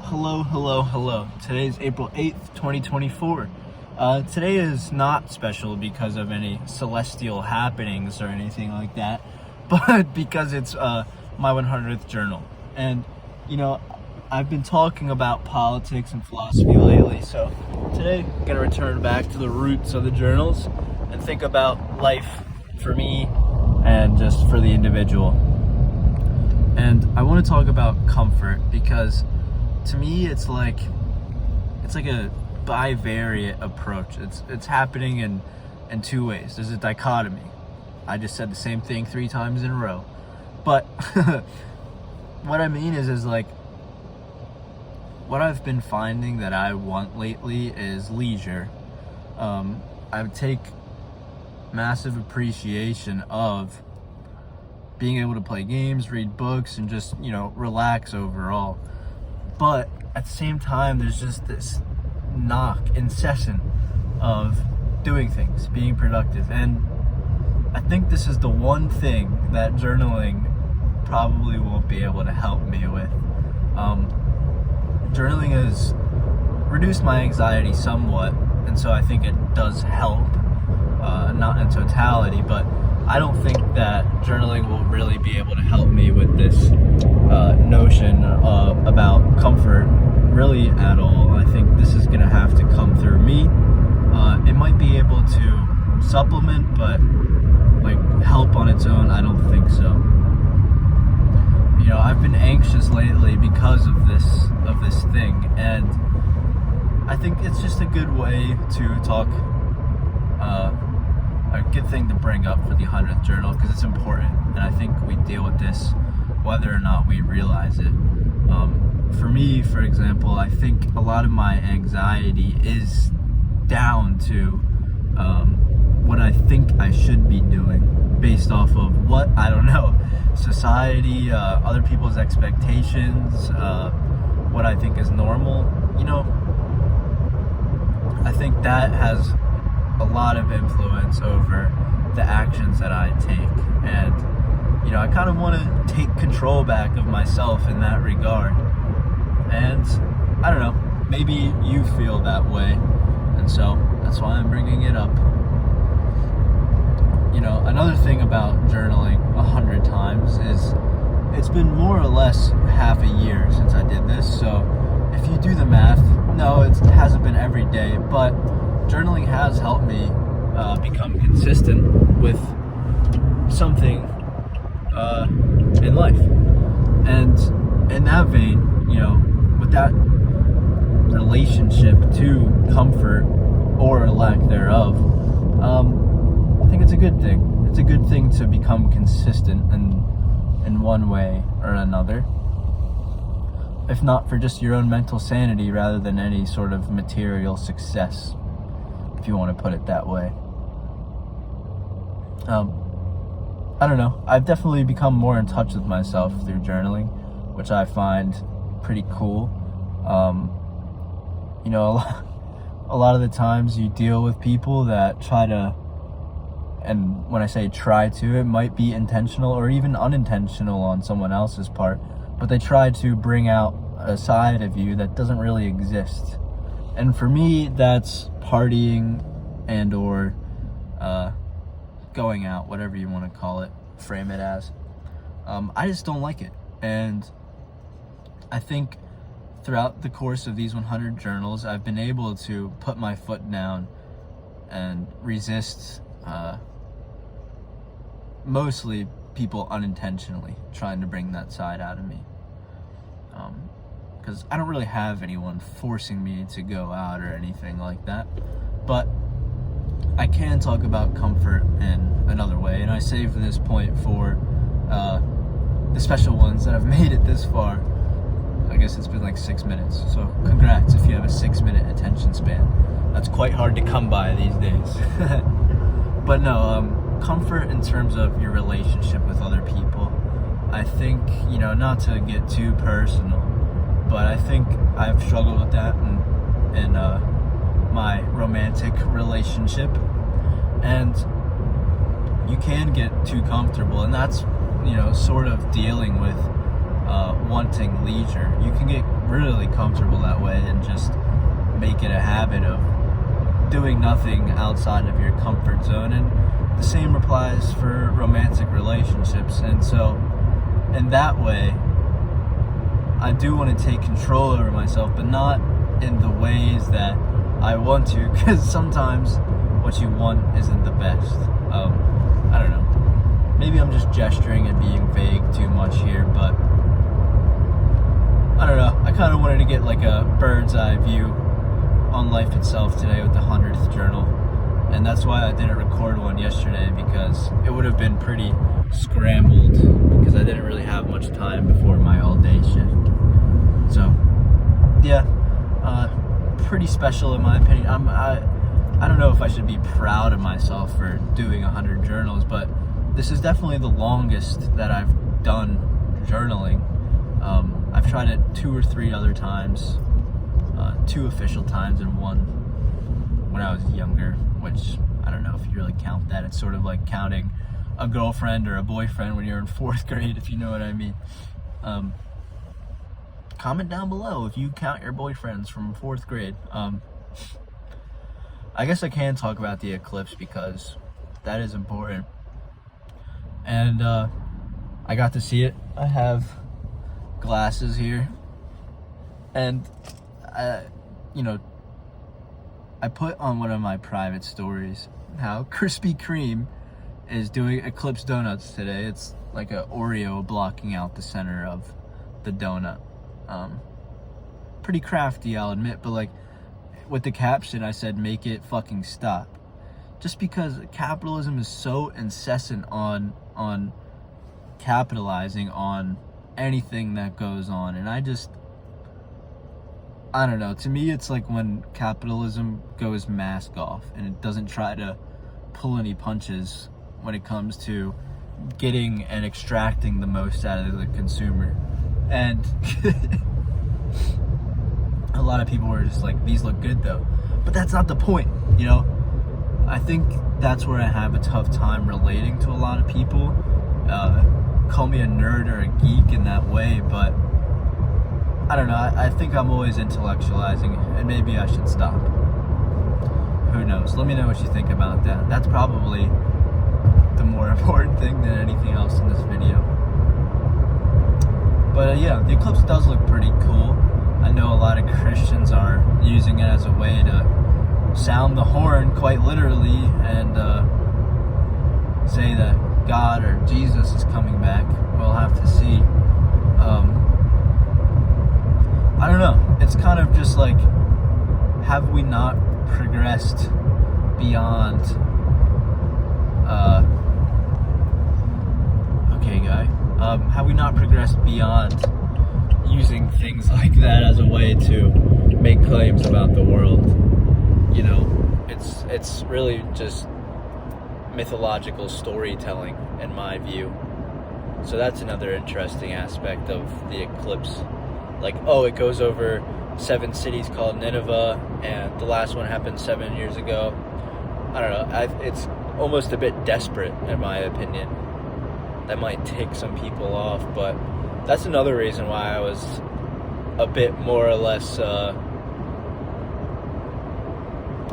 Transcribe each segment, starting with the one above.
Hello. Today is April 8th, 2024. Today is not special because of any celestial happenings or anything like that, but because it's my 100th journal. And, I've been talking about politics and philosophy lately, so today I'm going to return back to the roots of the journals and think about life for me and just for the individual. And I want to talk about comfort because to me it's like a bivariate approach. It's happening in two ways. There's a dichotomy. I just said the same thing 3 times in a row. But what I mean is like what I've been finding that I want lately is leisure. I take massive appreciation of being able to play games, read books, and just, relax overall. But at the same time, there's just this incessant of doing things, being productive. And I think this is the one thing that journaling probably won't be able to help me with. Journaling has reduced my anxiety somewhat, and so I think it does help, not in totality, but I don't think that journaling will really be able to help me with this notion about comfort really at all. I think this is going to have to come through me. It might be able to supplement, but help on its own, I don't think so. I've been anxious lately because of this thing, and I think it's just a good way to talk, a good thing to bring up for the 100th journal because it's important, and I think we deal with this whether or not we realize it. For me, for example, I think a lot of my anxiety is down to what I think I should be doing based off of what, I don't know, society, other people's expectations, what I think is normal. I think that has a lot of influence over the actions that I take, and I kind of want to take control back of myself in that regard. And I don't know, maybe you feel that way, and so that's why I'm bringing it up. Another thing about journaling 100 times is it's been more or less half a year since I did this, so if you do the math, no, it hasn't been every day, but journaling has helped me become consistent with something in life. And in that vein, with that relationship to comfort or lack thereof, I think it's a good thing. It's a good thing to become consistent in one way or another, if not for just your own mental sanity rather than any sort of material success, if you want to put it that way. I don't know. I've definitely become more in touch with myself through journaling, which I find pretty cool. A lot of the times you deal with people that try to, and when I say try to, it might be intentional or even unintentional on someone else's part, but they try to bring out a side of you that doesn't really exist. And for me, that's partying and or going out, whatever you want to call it, frame it as. I just don't like it. And I think throughout the course of these 100 journals, I've been able to put my foot down and resist mostly people unintentionally trying to bring that side out of me. Because I don't really have anyone forcing me to go out or anything like that. But I can talk about comfort in another way, and I saved this point for the special ones that have made it this far. I guess it's been like 6 minutes, so congrats if you have a 6-minute attention span. That's quite hard to come by these days. But no, comfort in terms of your relationship with other people. I think, not to get too personal, but I think I've struggled with that in my romantic relationship, and you can get too comfortable, and that's sort of dealing with wanting leisure. You can get really comfortable that way and just make it a habit of doing nothing outside of your comfort zone. And the same applies for romantic relationships. And so in that way, I do want to take control over myself, but not in the ways that I want to, because sometimes what you want isn't the best. I don't know. Maybe I'm just gesturing and being vague too much here, but I don't know. I kind of wanted to get like a bird's eye view on life itself today with the 100th journal. And that's why I didn't record one yesterday, because it would have been pretty scrambled, because I didn't really have much time before my all-day shift. So, yeah, pretty special in my opinion. I don't know if I should be proud of myself for doing 100 journals, but this is definitely the longest that I've done journaling. I've tried it 2 or 3 other times, 2 official times and 1 when I was younger, which I don't know if you really count that. It's sort of like counting a girlfriend or a boyfriend when you're in 4th grade, if you know what I mean. Comment down below if you count your boyfriends from 4th grade. I guess I can talk about the eclipse because that is important. And I got to see it. I have glasses here. And, I put on one of my private stories how Krispy Kreme is doing eclipse donuts today. It's like an Oreo blocking out the center of the donut. Pretty crafty, I'll admit, but like with the caption I said, make it fucking stop. Just because capitalism is so incessant on capitalizing on anything that goes on, and I don't know, to me it's like when capitalism goes mask off and it doesn't try to pull any punches when it comes to getting and extracting the most out of the consumer. And a lot of people were just like, these look good though, but that's not the point, you know. I think that's where I have a tough time relating to a lot of people. Call me a nerd or a geek in that way, but I don't know, I think I'm always intellectualizing, and maybe I should stop. Who knows? Let me know what you think about that. That's probably the more important thing than anything else in this video. But yeah, the eclipse does look pretty cool. I know a lot of Christians are using it as a way to sound the horn, quite literally, and say that God or Jesus is coming back. We'll have to see. I don't know. It's kind of just like, have we not progressed beyond... okay, guy. Have we not progressed beyond using things like that as a way to make claims about the world? You know, it's really just mythological storytelling, in my view. So that's another interesting aspect of the eclipse. Like, oh, it goes over 7 cities called Nineveh, and the last one happened 7 years ago. I don't know, it's almost a bit desperate, in my opinion. That might tick some people off, but that's another reason why I was a bit more or less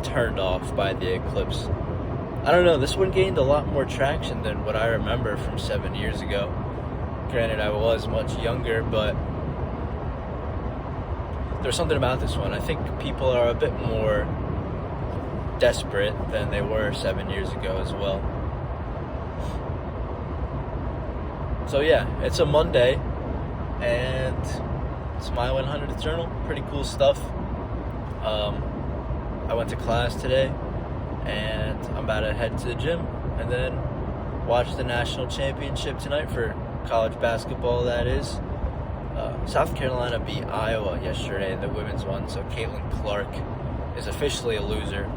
turned off by the eclipse. I don't know, this one gained a lot more traction than what I remember from 7 years ago. Granted, I was much younger, but there's something about this one. I think people are a bit more desperate than they were 7 years ago as well. So yeah, it's a Monday, and it's my 100th journal. Pretty cool stuff. I went to class today, and I'm about to head to the gym, and then watch the national championship tonight for college basketball, that is. South Carolina beat Iowa yesterday in the women's one, so Caitlin Clark is officially a loser.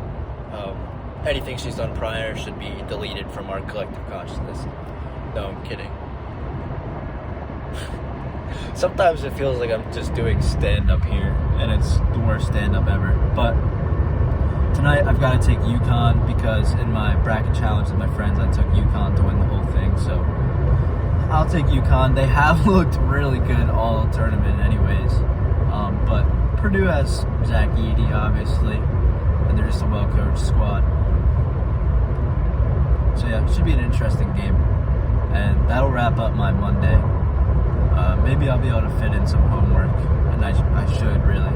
Anything she's done prior should be deleted from our collective consciousness. No, I'm kidding. Sometimes it feels like I'm just doing stand-up here, and it's the worst stand-up ever. But tonight I've got to take UConn, because in my bracket challenge with my friends, I took UConn to win the whole thing. So I'll take UConn. They have looked really good all tournament anyways. But Purdue has Zach Edey, obviously, and they're just a well-coached squad. So yeah, it should be an interesting game. And that'll wrap up my Monday. Maybe I'll be able to fit in some homework, and I should, really.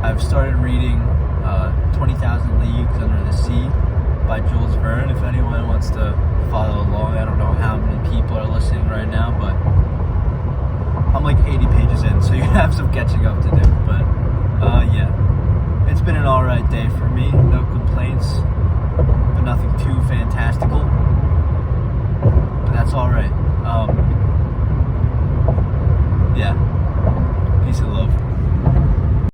I've started reading 20,000 Leagues Under the Sea by Jules Verne. If anyone wants to follow along, I don't know how many people are listening right now, but I'm like 80 pages in, so you have some catching up to do. But yeah, it's been an alright day for me.